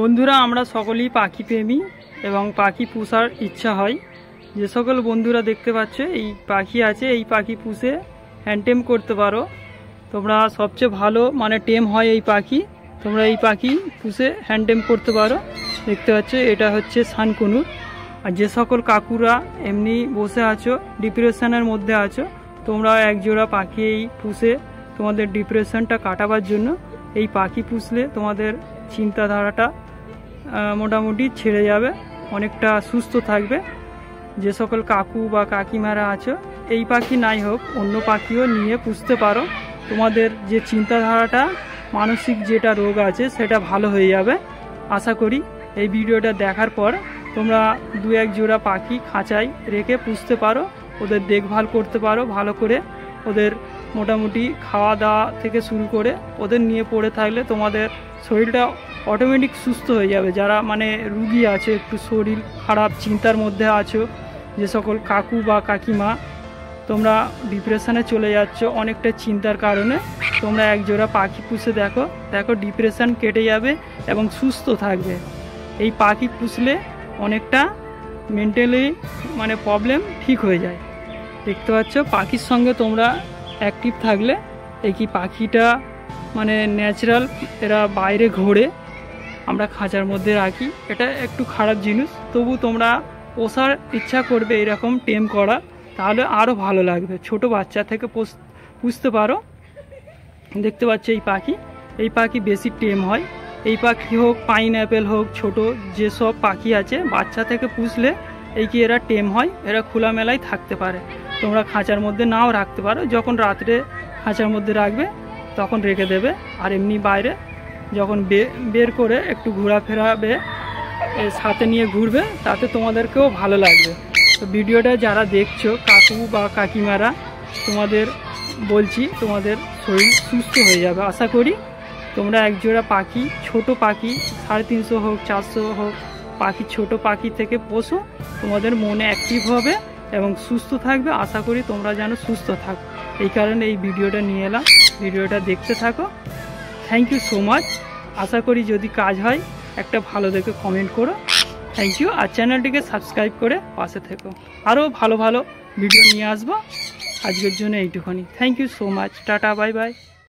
বন্ধুরা আমরা সকলেই পাখি প্রেমী এবং পাখি পোষার ইচ্ছা হয়। যে সকল বন্ধুরা দেখতে পাচ্ছ এই পাখি আছে, এই পাখি পুষে হ্যান্ডটেম করতে পারো তোমরা। সবচেয়ে ভালো মানে টেম হয় এই পাখি, তোমরা এই পাখি পুষে হ্যান্ডটেম করতে পারো। দেখতে পাচ্ছ এটা হচ্ছে সানকুনুর। আর যে সকল কাকুরা এমনি বসে আছো, ডিপ্রেশনের মধ্যে আছো, তোমরা একজোড়া পাখি এই পুষে তোমাদের ডিপ্রেশনটা কাটাবার জন্য এই পাখি পুষলে তোমাদের চিন্তাধারাটা মোটামুটি ছেড়ে যাবে, অনেকটা সুস্থ থাকবে। যে সকল কাকু বা কাকিমারা আছো, এই পাখি নাই হোক অন্য পাখিও নিয়ে পুষতে পারো। তোমাদের যে চিন্তাধারাটা, মানসিক যেটা রোগ আছে সেটা ভালো হয়ে যাবে। আশা করি এই ভিডিওটা দেখার পর তোমরা দু এক জোড়া পাখি খাঁচায় রেখে পুষতে পারো, ওদের দেখভাল করতে পারো ভালো করে। ওদের মোটামুটি খাওয়া দাওয়া থেকে শুরু করে ওদের নিয়ে পড়ে থাকলে তোমাদের শরীরটা অটোমেটিক সুস্থ হয়ে যাবে। যারা মানে রুগী আছে, একটু শরীর খারাপ চিন্তার মধ্যে আছো, যে সকল কাকু বা কাকিমা তোমরা ডিপ্রেশনে চলে যাচ্ছ অনেকটা চিন্তার কারণে, তোমরা এক জোড়া পাখি পুষে দেখো, ডিপ্রেশন কেটে যাবে এবং সুস্থ থাকবে। এই পাখি পুষলে অনেকটা মেন্টালি মানে প্রবলেম ঠিক হয়ে যায়। দেখতে পাচ্ছ পাখির সঙ্গে তোমরা অ্যাক্টিভ থাকলে, এই কি পাখিটা মানে ন্যাচারাল, এরা বাইরে ঘোরে, আমরা খাঁচার মধ্যে রাখি, এটা একটু খারাপ জিনিস। তবু তোমরা পোষার ইচ্ছা করবে এরকম টেম করা, তাহলে আরও ভালো লাগবে। ছোট বাচ্চা থেকে পুষতে পারো। দেখতে পাচ্ছ এই পাখি বেশি টেম হয়। এই পাখি হোক, পাইনঅ্যাপেল হোক, ছোট যেসব পাখি আছে বাচ্চা থেকে পুষলে এই কি এরা টেম হয়, এরা খোলামেলায় থাকতে পারে। তোমরা খাঁচার মধ্যে নাও রাখতে পারো, যখন রাত্রে খাঁচার মধ্যে রাখবে তখন রেখে দেবে। আর এমনি বাইরে যখন বের করে একটু ঘোরাফেরাবে, সাথে নিয়ে ঘুরবে, তাতে তোমাদেরকেও ভালো লাগবে। তো ভিডিওটা যারা দেখছো কাকু বা কাকিমারা, তোমাদের বলছি তোমাদের শরীর সুস্থ হয়ে যাবে। আশা করি তোমরা একজোড়া পাখি, ছোট পাখি 350 হোক 400 হোক পাখি, ছোট পাখি থেকে পোষো, তোমাদের মনে অ্যাক্টিভ হবে এবং সুস্থ থাকবে। আশা করি তোমরা যেন সুস্থ থাকো, এই কারণে এই ভিডিওটা নিয়ে এলাম। ভিডিওটা দেখতে থাকো। Thank you so much. আশা করি যদি কাজ হয় একটা ভালো দেখে কমেন্ট করো। Thank you. আর চ্যানেলটিকে সাবস্ক্রাইব করে পাশে থেকো, আরও ভালো ভালো ভিডিও নিয়ে আসবো। আজকের জন্য এইটুখানি। Thank you so much. Tata, bye by.